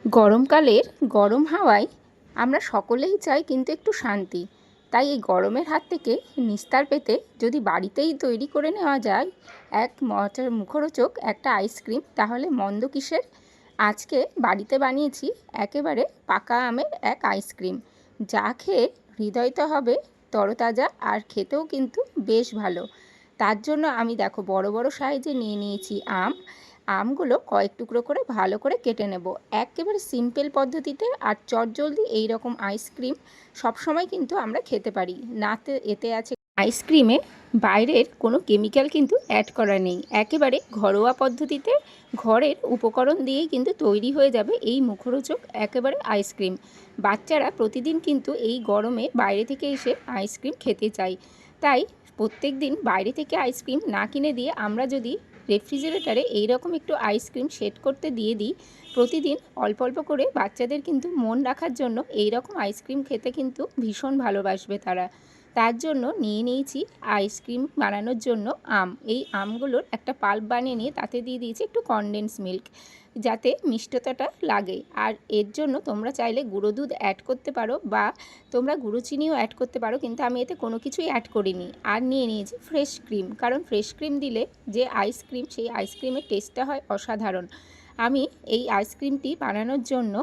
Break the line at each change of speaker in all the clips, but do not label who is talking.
গরমকালের গরম হাওয়ায় আমরা সকলেই চাই কিন্তু একটু শান্তি। তাই এই গরমের হাত থেকে নিস্তার পেতে যদি বাড়িতেই তৈরি করে নেওয়া যায় এক মুখরোচক একটা আইসক্রিম, তাহলে মন্দ কিসের। আজকে বাড়িতে বানিয়েছি একেবারে পাকা আমের এক আইসক্রিম, যা খেয়ে হৃদয় তো হবে তরতাজা, আর খেতেও কিন্তু বেশ ভালো। তার জন্য আমি দেখো বড় বড় সাইজে নিয়ে নিয়েছি আমগুলো কয়েক টুকরো করে ভালো করে কেটে নেব একেবারে সিম্পল পদ্ধতিতে। আর চটজলদি এই রকম আইসক্রিম সবসময় কিন্তু আমরা খেতে পারি না। এতে আছে আইসক্রিমে বাইরের কোনো কেমিক্যাল কিন্তু অ্যাড করা নেই, একেবারে ঘরোয়া পদ্ধতিতে ঘরের উপকরণ দিয়েই কিন্তু তৈরি হয়ে যাবে এই মুখরোচক একেবারে আইসক্রিম। বাচ্চারা প্রতিদিন কিন্তু এই গরমে বাইরে থেকে এসে আইসক্রিম খেতে চায়। তাই প্রত্যেক দিন বাইরে থেকে আইসক্রিম না কিনে দিয়ে আমরা যদি রেফ্রিজারেটরে এইরকম একটু আইসক্রিম সেট করতে দিয়ে দিই, প্রতিদিন অল্প অল্প করে বাচ্চাদের কিন্তু মন রাখার জন্য এই রকম আইসক্রিম খেতে কিন্তু ভীষণ ভালোবাসবে তারা। তার জন্য নিয়ে নিয়েছি আইসক্রিম বানানোর জন্য এই আমগুলোর একটা পাল্প বানিয়ে নিয়ে তাতে দিয়ে দিয়েছি একটু কনডেন্স মিল্ক, যাতে মিষ্টতাটা লাগে। আর এর জন্য তোমরা চাইলে গুঁড়ো দুধ অ্যাড করতে পারো বা তোমরা গুঁড়ো চিনিও অ্যাড করতে পারো, কিন্তু আমি এতে কোনো কিছুই অ্যাড করিনি। আর নিয়ে নিয়েছি ফ্রেশ ক্রিম, কারণ ফ্রেশ ক্রিম দিলে যে আইসক্রিম, সেই আইসক্রিমের টেস্টটা হয় অসাধারণ। আমি এই আইসক্রিমটি বানানোর জন্য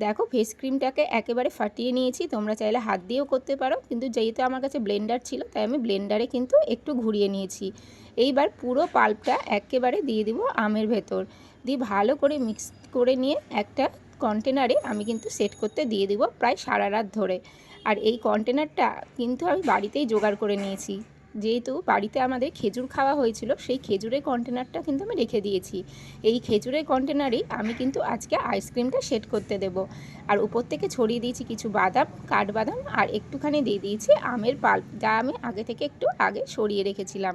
দেখো ফেস ক্রিমটাকে একেবারে ফাটিয়ে নিয়েছি, তোমরা চাইলে হাত দিয়েও করতে পারো, কিন্তু যেহেতু আমার কাছে ব্লেন্ডার ছিল তাই আমি ব্লেন্ডারে কিন্তু একটু ঘুরিয়ে নিয়েছি। এইবার পুরো পাল্পটা একেবারে দিয়ে দিব আমের ভেতর, দিয়ে ভালো করে মিক্স করে নিয়ে একটা কন্টেনারে আমি কিন্তু সেট করতে দিয়ে দিব প্রায় সারা রাত ধরে। আর এই কন্টেনারটা কিন্তু আমি বাড়িতেই জোগাড় করে নিয়েছি, যেহেতু বাড়িতে আমাদের খেজুর খাওয়া হয়েছিল, সেই খেজুরের কন্টেনারটা কিন্তু আমি রেখে দিয়েছি। এই খেজুরের কন্টেনারেই আমি কিন্তু আজকে আইসক্রিমটা সেট করতে দেব। আর উপর থেকে ছড়িয়ে দিয়েছি কিছু বাদাম, কাঠবাদাম, আর একটুখানি দিয়ে দিয়েছি আমের পাল্প, যা আমি আগে থেকে একটু আগে সরিয়ে রেখেছিলাম।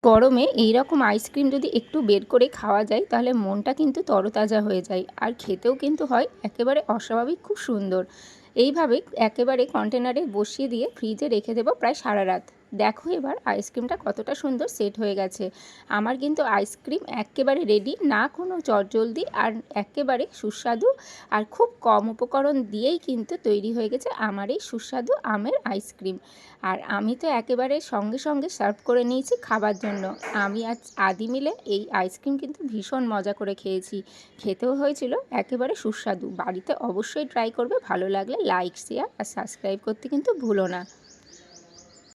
গরমে এই রকম আইসক্রিম যদি একটু বের করে খাওয়া যায় তাহলে মনটা কিন্তু তরতাজা হয়ে যায়, আর খেতেও কিন্তু হয় একেবারে অস্বাভাবিক খুব সুন্দর। এইভাবে একেবারে কন্টেনারে বসিয়ে দিয়ে ফ্রিজে রেখে দেবো প্রায় সারা রাত। দেখো এবার আইসক্রিমটা কতটা সুন্দর সেট হয়ে গেছে। আমার কিন্তু আইসক্রিম একেবারে রেডি, না কোনো চটজলদি, আর একেবারে সুস্বাদু, আর খুব কম উপকরণ দিয়েই কিন্তু তৈরি হয়ে গেছে আমার এই সুস্বাদু আমের আইসক্রিম। আর আমি তো একেবারে সঙ্গে সঙ্গে সার্ভ করে নিয়েছি খাবার জন্য। আমি আজ আদি মিলে এই আইসক্রিম কিন্তু ভীষণ মজা করে খেয়েছি, খেতেও হয়েছিল একেবারে সুস্বাদু। বাড়িতে অবশ্যই ট্রাই করবে, ভালো লাগলে লাইক, শেয়ার আর সাবস্ক্রাইব করতে কিন্তু ভুলো না।